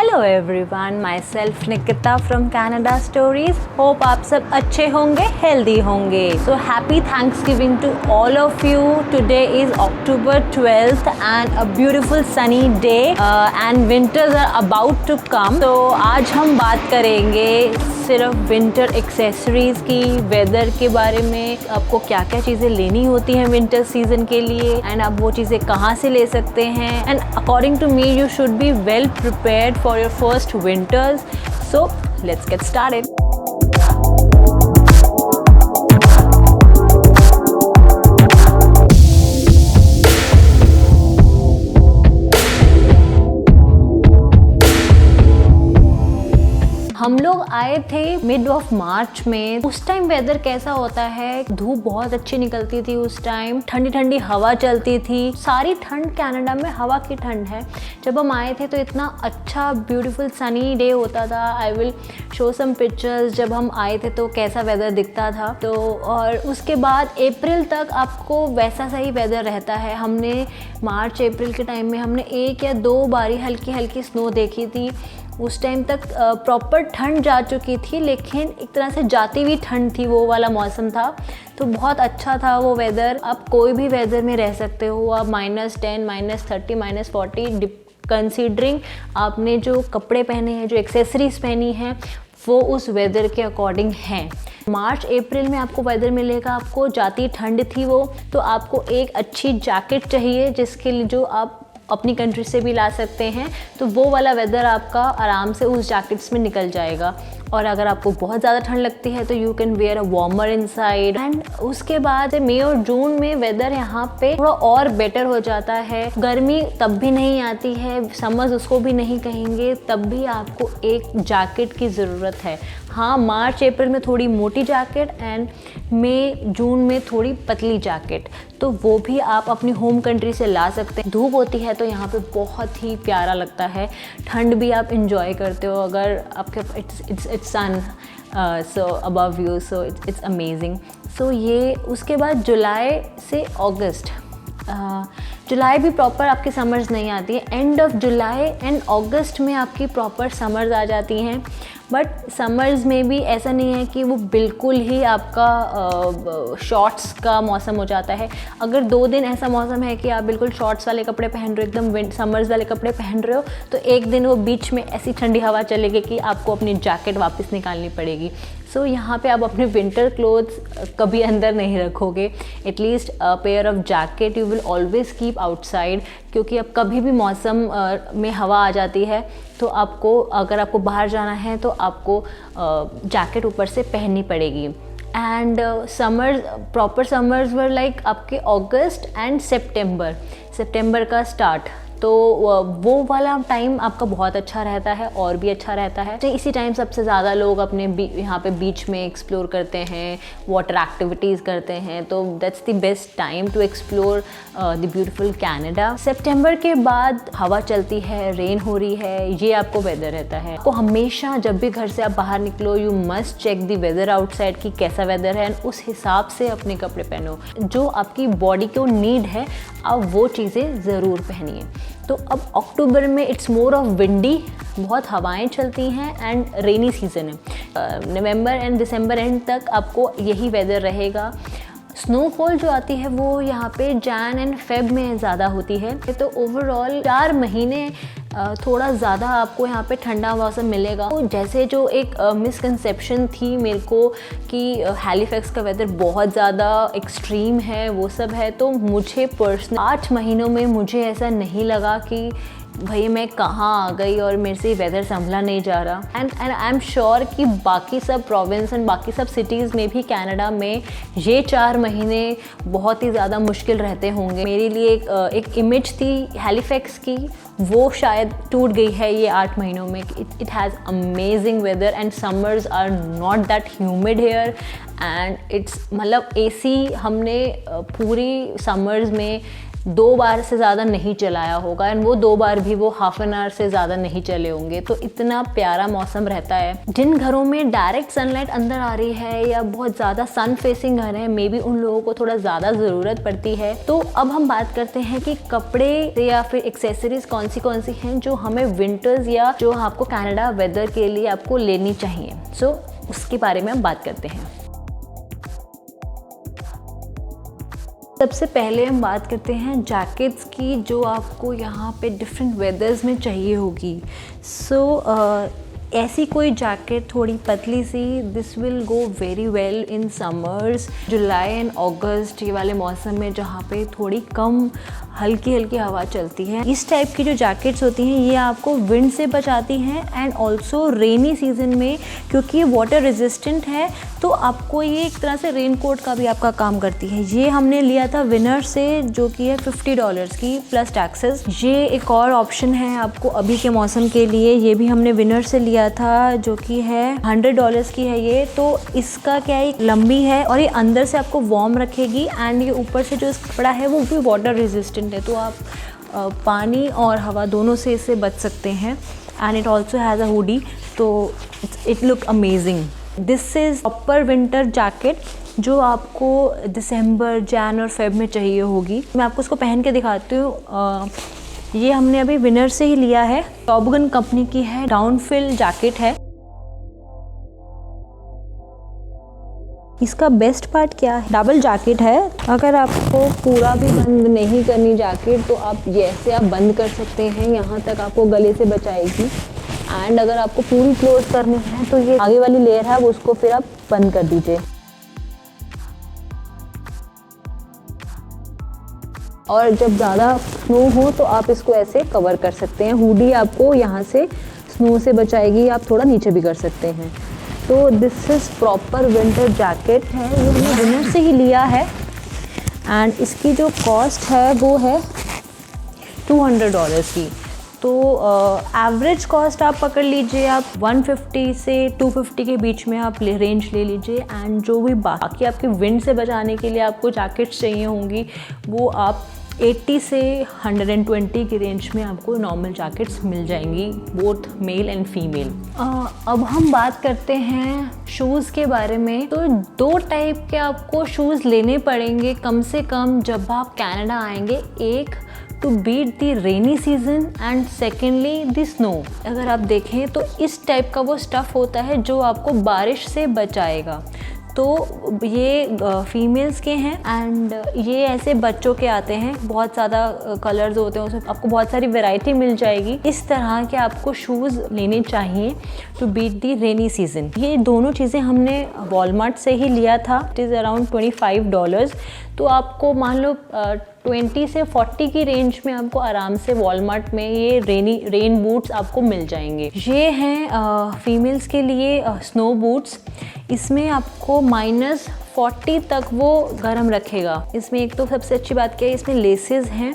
Hello everyone, myself Nikita from Canada stories. Hope आप सब अच्छे होंगे, हेल्दी होंगे। So happy Thanksgiving to all of you. Today is October 12th and a beautiful sunny day and winters are about to come. तो आज हम बात करेंगे सिर्फ विंटर एक्सेसरीज की, वेदर के बारे में, आपको क्या क्या चीज़ें लेनी होती हैं विंटर सीजन के लिए एंड आप वो चीज़ें कहाँ से ले सकते हैं। And according to me you should be well prepared for your first winters. So let's get started. हम लोग आए थे मिड ऑफ मार्च में। उस टाइम वेदर कैसा होता है, धूप बहुत अच्छी निकलती थी उस टाइम, ठंडी ठंडी हवा चलती थी। सारी ठंड कनाडा में हवा की ठंड है। जब हम आए थे तो इतना अच्छा ब्यूटीफुल सनी डे होता था। I will show some pictures जब हम आए थे तो कैसा वेदर दिखता था। तो और उसके बाद अप्रैल तक आपको वैसा सही वेदर रहता है। हमने मार्च अप्रैल के टाइम में हमने 1 या 2 बारी हल्की हल्की स्नो देखी थी। उस टाइम तक प्रॉपर ठंड जा चुकी थी, लेकिन एक तरह से जाती हुई ठंड थी, वो वाला मौसम था। तो बहुत अच्छा था वो वेदर। आप कोई भी वेदर में रह सकते हो, आप -10, -30, -40 कंसीडरिंग आपने जो कपड़े पहने हैं, जो एक्सेसरीज पहनी हैं, वो उस वेदर के अकॉर्डिंग हैं। मार्च अप्रैल में आपको वेदर मिलेगा, आपको जाती ठंड थी वो, तो आपको एक अच्छी जैकेट चाहिए जिसके लिए जो आप अपनी कंट्री से भी ला सकते हैं। तो वो वाला वेदर आपका आराम से उस जैकेट्स में निकल जाएगा। और अगर आपको बहुत ज़्यादा ठंड लगती है तो you can wear a warmer inside. And उसके बाद मई और जून में वेदर यहाँ पे थोड़ा और बेटर हो जाता है। गर्मी तब भी नहीं आती है, समर्स उसको भी नहीं कहेंगे, तब भी आपको एक जैकेट की ज़रूरत है। हाँ, मार्च अप्रैल में थोड़ी मोटी जैकेट एंड मई जून में थोड़ी पतली जैकेट, तो वो भी आप अपनी होम कंट्री से ला सकते हैं। धूप होती है तो यहाँ पे बहुत ही प्यारा लगता है, ठंड भी आप इंजॉय करते हो अगर आपके it's sun so above you, so it's amazing. So ये उसके बाद जुलाई से अगस्त, जुलाई भी प्रॉपर आपकी समर्स नहीं आती है। एंड ऑफ जुलाई एंड अगस्त में आपकी प्रॉपर समर्स आ जाती हैं। बट समर्स में भी ऐसा नहीं है कि वो बिल्कुल ही आपका शॉर्ट्स का मौसम हो जाता है। अगर 2 दिन ऐसा मौसम है कि आप बिल्कुल शॉर्ट्स वाले कपड़े पहन रहे हो, एकदम समर्स वाले कपड़े पहन रहे हो, तो एक दिन वो बीच में ऐसी ठंडी हवा चलेगी कि आपको अपनी जैकेट वापस निकालनी पड़ेगी। सो यहाँ पे आप अपने विंटर क्लोथ्स कभी अंदर नहीं रखोगे। At least a pair of jacket you will always keep outside, क्योंकि अब कभी भी मौसम में हवा आ जाती है तो आपको, अगर आपको बाहर जाना है तो आपको जैकेट ऊपर से पहननी पड़ेगी। And summers, proper summers were like आपके अगस्त एंड सितंबर का स्टार्ट, तो वो वाला टाइम आपका बहुत अच्छा रहता है और भी अच्छा रहता है। तो इसी टाइम सबसे ज़्यादा लोग अपने यहाँ पे बीच में एक्सप्लोर करते हैं, वाटर एक्टिविटीज़ करते हैं, तो that's the best time to explore the beautiful Canada. सितंबर के बाद हवा चलती है, रेन हो रही है, ये आपको वेदर रहता है। आपको हमेशा जब भी घर से आप बाहर निकलो, you must check the weather outside की कैसा वेदर है, उस हिसाब से अपने कपड़े पहनो। जो आपकी बॉडी को नीड है आप वो चीज़ें ज़रूर पहनिए। तो अब अक्टूबर में इट्स मोर ऑफ विंडी, बहुत हवाएं चलती हैं एंड रेनी सीजन है। नवंबर एंड दिसंबर एंड तक आपको यही वेदर रहेगा। स्नोफॉल जो आती है वो यहाँ पे जैन एंड फेब में ज़्यादा होती है। तो ओवरऑल 4 महीने थोड़ा ज़्यादा आपको यहाँ पे ठंडा मौसम मिलेगा। तो जैसे जो एक मिसकंसेप्शन थी मेरे को कि हैलिफैक्स का वेदर बहुत ज़्यादा एक्सट्रीम है, वो सब है, तो मुझे पर्सनल 8 महीनों में मुझे ऐसा नहीं लगा कि भाई मैं कहाँ आ गई और मेरे से वेदर संभला नहीं जा रहा। एंड आई एम श्योर कि बाकी सब प्रोविंस एंड बाकी सब सिटीज़ में भी कनाडा में ये 4 महीने बहुत ही ज़्यादा मुश्किल रहते होंगे। मेरे लिए एक इमेज थी हैलिफैक्स की, वो शायद टूट गई है ये 8 महीनों में। It has amazing weather and summers are not that humid here and it's, मतलब AC हमने पूरी समर्स में 2 बार से ज़्यादा नहीं चलाया होगा, एंड वो 2 बार भी वो हाफ एन आवर से ज़्यादा नहीं चले होंगे। तो इतना प्यारा मौसम रहता है। जिन घरों में डायरेक्ट सनलाइट अंदर आ रही है या बहुत ज़्यादा सन फेसिंग घर है, मे बी उन लोगों को थोड़ा ज़्यादा ज़रूरत पड़ती है। तो अब हम बात करते हैं कि कपड़े या फिर एक्सेसरीज कौन सी हैं जो हमें विंटर्स या जो आपको कनाडा वेदर के लिए आपको लेनी चाहिए। सो उसके बारे में हम बात करते हैं। सबसे पहले हम बात करते हैं जैकेट्स की, जो आपको यहाँ पे डिफरेंट वेदर्स में चाहिए होगी। ऐसी कोई जैकेट थोड़ी पतली सी, this will go very well in summers, July and August, ये वाले मौसम में जहाँ पे थोड़ी कम हल्की हवा चलती है। इस टाइप की जो जैकेट्स होती हैं ये आपको विंड से बचाती हैं, एंड ऑल्सो रेनी सीजन में, क्योंकि ये वाटर रेजिस्टेंट है तो आपको ये एक तरह से रेन कोट का भी आपका काम करती है। ये हमने लिया था विनर से, जो कि है $50 की प्लस टैक्सेस। ये एक और ऑप्शन है आपको अभी के मौसम के लिए, ये भी हमने विनर से लिया था, जो कि है $100 की है ये। तो इसका क्या है, लंबी है और ये अंदर से आपको वार्म रखेगी, एंड ये ऊपर से जो कपड़ा है वो भी वाटर रेजिस्टेंट है, तो आप पानी और हवा दोनों से इससे बच सकते हैं। And it also has a hoodie, तो it look amazing. This is proper winter jacket जो आपको दिसंबर, जैन और फेब में चाहिए होगी। मैं आपको इसको पहन के दिखाती हूँ। ये हमने अभी विनर से ही लिया है, टॉबगन कंपनी की है, डाउनफिल जैकेट है। इसका बेस्ट पार्ट क्या है, डबल जैकेट है। अगर आपको पूरा भी बंद नहीं करनी जैकेट, तो आप जैसे आप बंद कर सकते हैं, यहाँ तक आपको गले से बचाएगी। एंड अगर आपको पूरी क्लोज करनी है तो ये आगे वाली लेयर है, उसको फिर आप बंद कर दीजिए। और जब ज़्यादा स्नो हो तो आप इसको ऐसे कवर कर सकते हैं। हुडी आपको यहाँ से स्नो से बचाएगी, आप थोड़ा नीचे भी कर सकते हैं। तो this is proper winter jacket है, ये हमने विनर से ही लिया है। एंड इसकी जो कॉस्ट है वो है $200 की। तो एवरेज कॉस्ट आप पकड़ लीजिए, आप 150 से 250 के बीच में आप रेंज ले लीजिए। एंड जो भी बाकी आपके विंड से बचाने के लिए आपको जैकेट्स चाहिए होंगी, वो आप 80 से 120 की रेंज में आपको नॉर्मल जैकेट्स मिल जाएंगी, बोथ मेल एंड फीमेल। अब हम बात करते हैं शूज़ के बारे में। तो 2 टाइप के आपको शूज़ लेने पड़ेंगे कम से कम जब आप कनाडा आएंगे। एक to beat the rainy season, and secondly the snow. अगर आप देखें तो इस टाइप का वो स्टफ़ होता है जो आपको बारिश से बचाएगा। तो ये फीमेल्स के हैं, एंड ये ऐसे बच्चों के आते हैं, बहुत ज़्यादा कलर्स होते हैं, उसमें आपको बहुत सारी वैरायटी मिल जाएगी। इस तरह के आपको शूज़ लेने चाहिए to beat the rainy season. ये दोनों चीज़ें हमने वॉलमार्ट से ही लिया था, इट इज़ अराउंड $25। तो आपको मान लो 20 से 40 की रेंज में आपको आराम से वॉलमार्ट में ये रेन बूट्स आपको मिल जाएंगे। ये हैं फीमेल्स के लिए स्नो बूट्स। इसमें आपको -40 तक वो गर्म रखेगा। इसमें एक तो सबसे अच्छी बात क्या है, इसमें लेसेस हैं,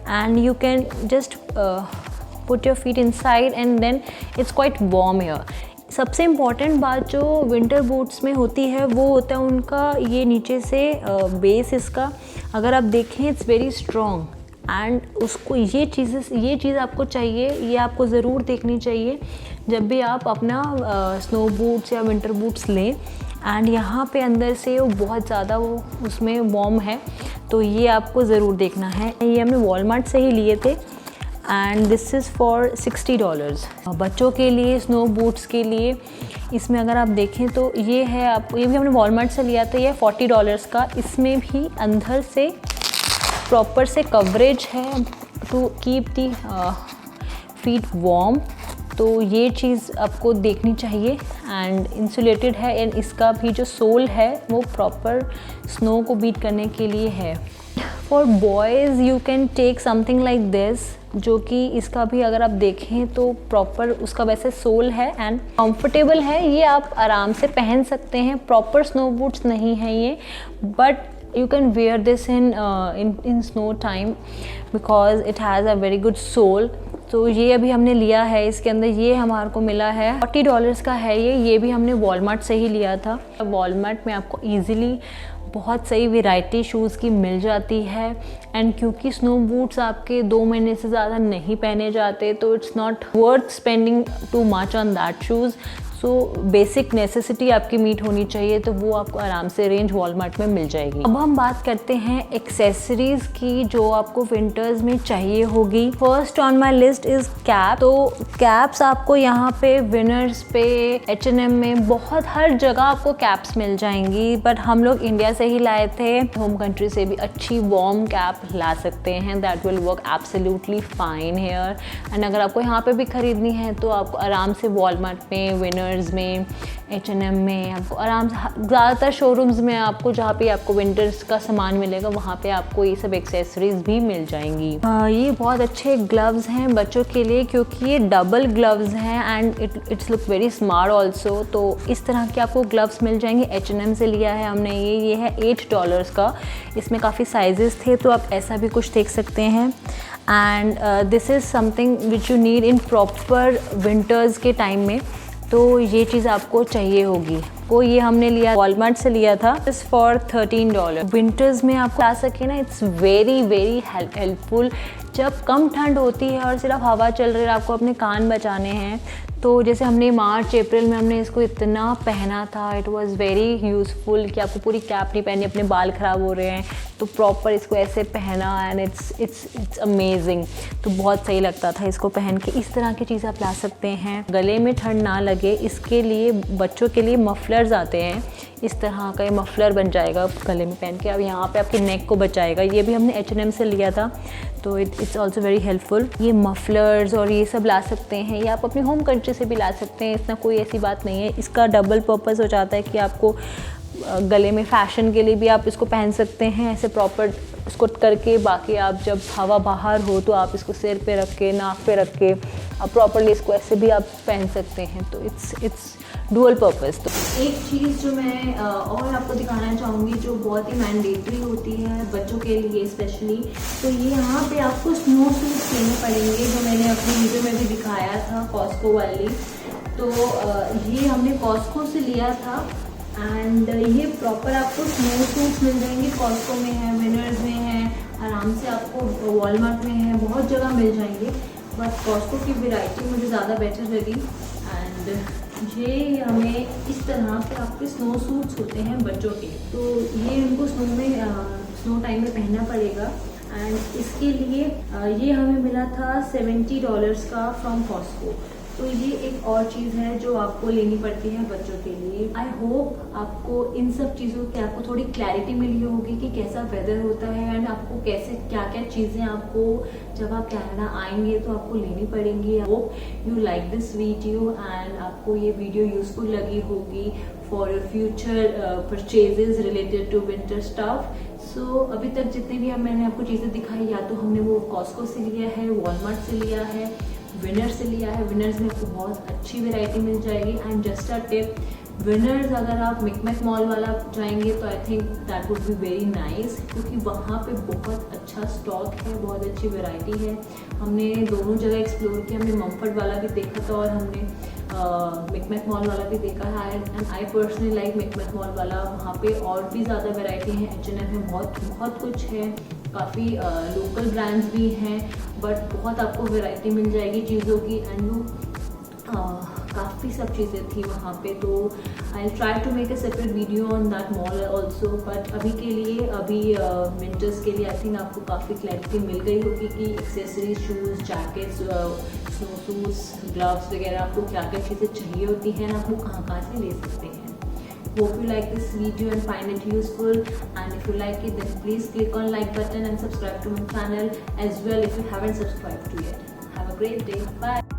and you can just put your feet inside and then it's quite warm here. सबसे इम्पॉर्टेंट बात जो विंटर बूट्स में होती है वो होता है उनका ये नीचे से बेस, इसका अगर आप देखें इट्स वेरी स्ट्रॉन्ग, एंड उसको ये चीज़ आपको चाहिए, ये आपको ज़रूर देखनी चाहिए जब भी आप अपना स्नो बूट्स या विंटर बूट्स लें। एंड यहाँ पे अंदर से वो बहुत ज़्यादा वो उसमें वार्म है, तो ये आपको ज़रूर देखना है। ये हमने वॉलमार्ट से ही लिए थे, एंड दिस इज़ फॉर $60। बच्चों के लिए स्नो बूट्स के लिए इसमें अगर आप देखें तो ये है, आप ये भी हमने वॉलमार्ट से लिया था, ये $40 का। इसमें भी अंदर से प्रॉपर से कवरेज है to keep the feet warm, तो ये चीज़ आपको देखनी चाहिए। एंड इंसुलेटेड है, एंड इसका भी जो सोल है वो प्रॉपर स्नो को बीट करने के लिए है। For boys you can take something like this, जो कि इसका भी अगर आप देखें तो प्रॉपर उसका वैसे सोल है एंड कंफर्टेबल है, ये आप आराम से पहन सकते हैं। प्रॉपर स्नो बूट्स नहीं है ये, but you can wear this in snow time because it has a very good sole। तो ये अभी हमने लिया है, इसके अंदर ये हमारे को मिला है $40 का है ये भी हमने वॉलमार्ट से ही लिया था। वॉलमार्ट में आपको इजीली बहुत सही वैरायटी शूज़ की मिल जाती है। एंड क्योंकि स्नो बूट्स आपके 2 महीने से ज़्यादा नहीं पहने जाते, तो it's not worth spending too much on that shoes. So basic necessity आपकी मीट होनी चाहिए, तो वो आपको आराम से रेंज वॉलमार्ट में मिल जाएगी। अब हम बात करते हैं एक्सेसरीज की जो आपको विंटर्स में चाहिए होगी। First on my list is cap. तो कैप्स आपको यहाँ पे विनर्स पे, H&M में बहुत हर जगह आपको कैप्स मिल जाएंगी, बट हम लोग इंडिया से ही लाए थे। होम कंट्री से भी अच्छी वार्म कैप ला सकते हैं, that will work absolutely fine here. एंड अगर आपको यहाँ पे भी खरीदनी है तो आपको आराम से वॉलमार्ट में, विनर्स में, H&M में, आपको आराम से ज़्यादातर शोरूम्स में आपको जहाँ पे आपको विंटर्स का सामान मिलेगा वहाँ पे आपको ये सब एक्सेसरीज भी मिल जाएंगी। ये बहुत अच्छे ग्लव्स हैं बच्चों के लिए, क्योंकि ये डबल ग्लव्स हैं and it's look very smart also. तो इस तरह के आपको ग्लव्स मिल जाएंगे। H&M से लिया है हमने ये है $8 का। इसमें काफ़ी साइजेस थे, तो आप ऐसा भी कुछ देख सकते हैं। And this is something which you need in proper winters के टाइम में, तो ये चीज़ आपको चाहिए होगी। को ये हमने लिया वॉलमार्ट से लिया था, इस फॉर $13। विंटर्स में आपको आ सके ना, इट्स वेरी वेरी हेल्पफुल। जब कम ठंड होती है और सिर्फ हवा चल रही है, आपको अपने कान बचाने हैं, तो जैसे हमने मार्च अप्रैल में हमने इसको इतना पहना था, इट वाज वेरी यूज़फुल कि आपको पूरी कैप नहीं पहनी, अपने बाल ख़राब हो रहे हैं तो प्रॉपर इसको ऐसे पहना एंड इट्स अमेजिंग। तो बहुत सही लगता था इसको पहन के। इस तरह की चीज़ आप ला सकते हैं। गले में ठंड ना लगे इसके लिए बच्चों के लिए मफलर्स आते हैं। इस तरह का ये मफलर बन जाएगा गले में पहन के, अब यहाँ पे आपके नेक को बचाएगा। ये भी हमने H&M से लिया था, तो इट्स ऑल्सो वेरी हेल्पफुल। ये मफलर्स और ये सब ला सकते हैं, ये आप अपनी होम कंट्री से भी ला सकते हैं, इतना कोई ऐसी बात नहीं है। इसका डबल पर्पस हो जाता है कि आपको गले में फैशन के लिए भी आप इसको पहन सकते हैं ऐसे प्रॉपर इसको करके। बाकी आप जब हवा बाहर हो तो आप इसको सिर पे रख के, नाक पे रख के आप प्रॉपरली इसको ऐसे भी आप पहन सकते हैं। तो इट्स डुअल पर्पस। तो एक चीज़ जो मैं और आपको दिखाना चाहूँगी जो बहुत ही मैंडेटरी होती है बच्चों के लिए स्पेशली, तो ये यहाँ पे आपको स्नो सूट्स लेने पड़ेंगे, जो मैंने अपनी वीडियो में भी दिखाया था कॉस्को वाली। तो ये हमने कॉस्को से लिया था एंड ये प्रॉपर आपको स्नो सूट्स मिल जाएंगे। कॉस्को में है, विनर्स में है, आराम से आपको वॉलमार्ट में है, बहुत जगह मिल जाएंगे, बट कॉस्को की वैरायटी मुझे ज़्यादा बेटर लगी। एंड ये हमें इस तरह के आपके स्नो सूट्स होते हैं बच्चों के, तो ये उनको स्नो टाइम में पहनना पड़ेगा। एंड इसके लिए ये हमें मिला था $70 का फ्रॉम कॉस्को। तो ये एक और चीज़ है जो आपको लेनी पड़ती है बच्चों के लिए। आई होप आपको इन सब चीज़ों की आपको थोड़ी क्लैरिटी मिली होगी कि कैसा वेदर होता है एंड आपको कैसे क्या क्या चीज़ें आपको जब आप कनाडा आएंगे तो आपको लेनी पड़ेंगी। I hope you like this video and आपको ये वीडियो यूजफुल लगी होगी for your future purchases related to winter stuff. So अभी तक जितने भी मैंने आपको चीज़ें दिखाई, या तो हमने वो कॉस्को से लिया है, वॉलमार्ट से लिया है, विनर्स से लिया है। विनर्स में आपको बहुत अच्छी वैरायटी मिल जाएगी। And just a tip, winners अगर आप मिकमेक मॉल वाला जाएंगे तो I think that would be very nice, क्योंकि वहाँ पे बहुत अच्छा स्टॉक है, बहुत अच्छी वैरायटी है। हमने दोनों जगह एक्सप्लोर किया, हमने मम्फर्ट वाला भी देखा था और हमने मिकमेक मॉल वाला भी देखा है। And I personally like Micmac mall वाला। वहाँ पे और भी ज़्यादा वैरायटी है। H&M में बहुत कुछ है, काफ़ी लोकल ब्रांड्स भी हैं, बट बहुत आपको वैरायटी मिल जाएगी चीज़ों की। एंड काफ़ी सब चीज़ें थी वहाँ पे। तो I try to make a separate video on that mall also, but अभी के लिए विंटर्स के लिए आई थिंक आपको काफ़ी क्लैरिटी मिल गई होगी कि accessories, shoes, jackets, snow shoes, gloves वगैरह आपको क्या क्या चीज़ें चाहिए होती हैं, आपको कहाँ से ले सकते हैं। Hope you like this video and find it useful, and if you like it then please click on like button and subscribe to my channel as well if you haven't subscribed to yet. Have a great day. Bye.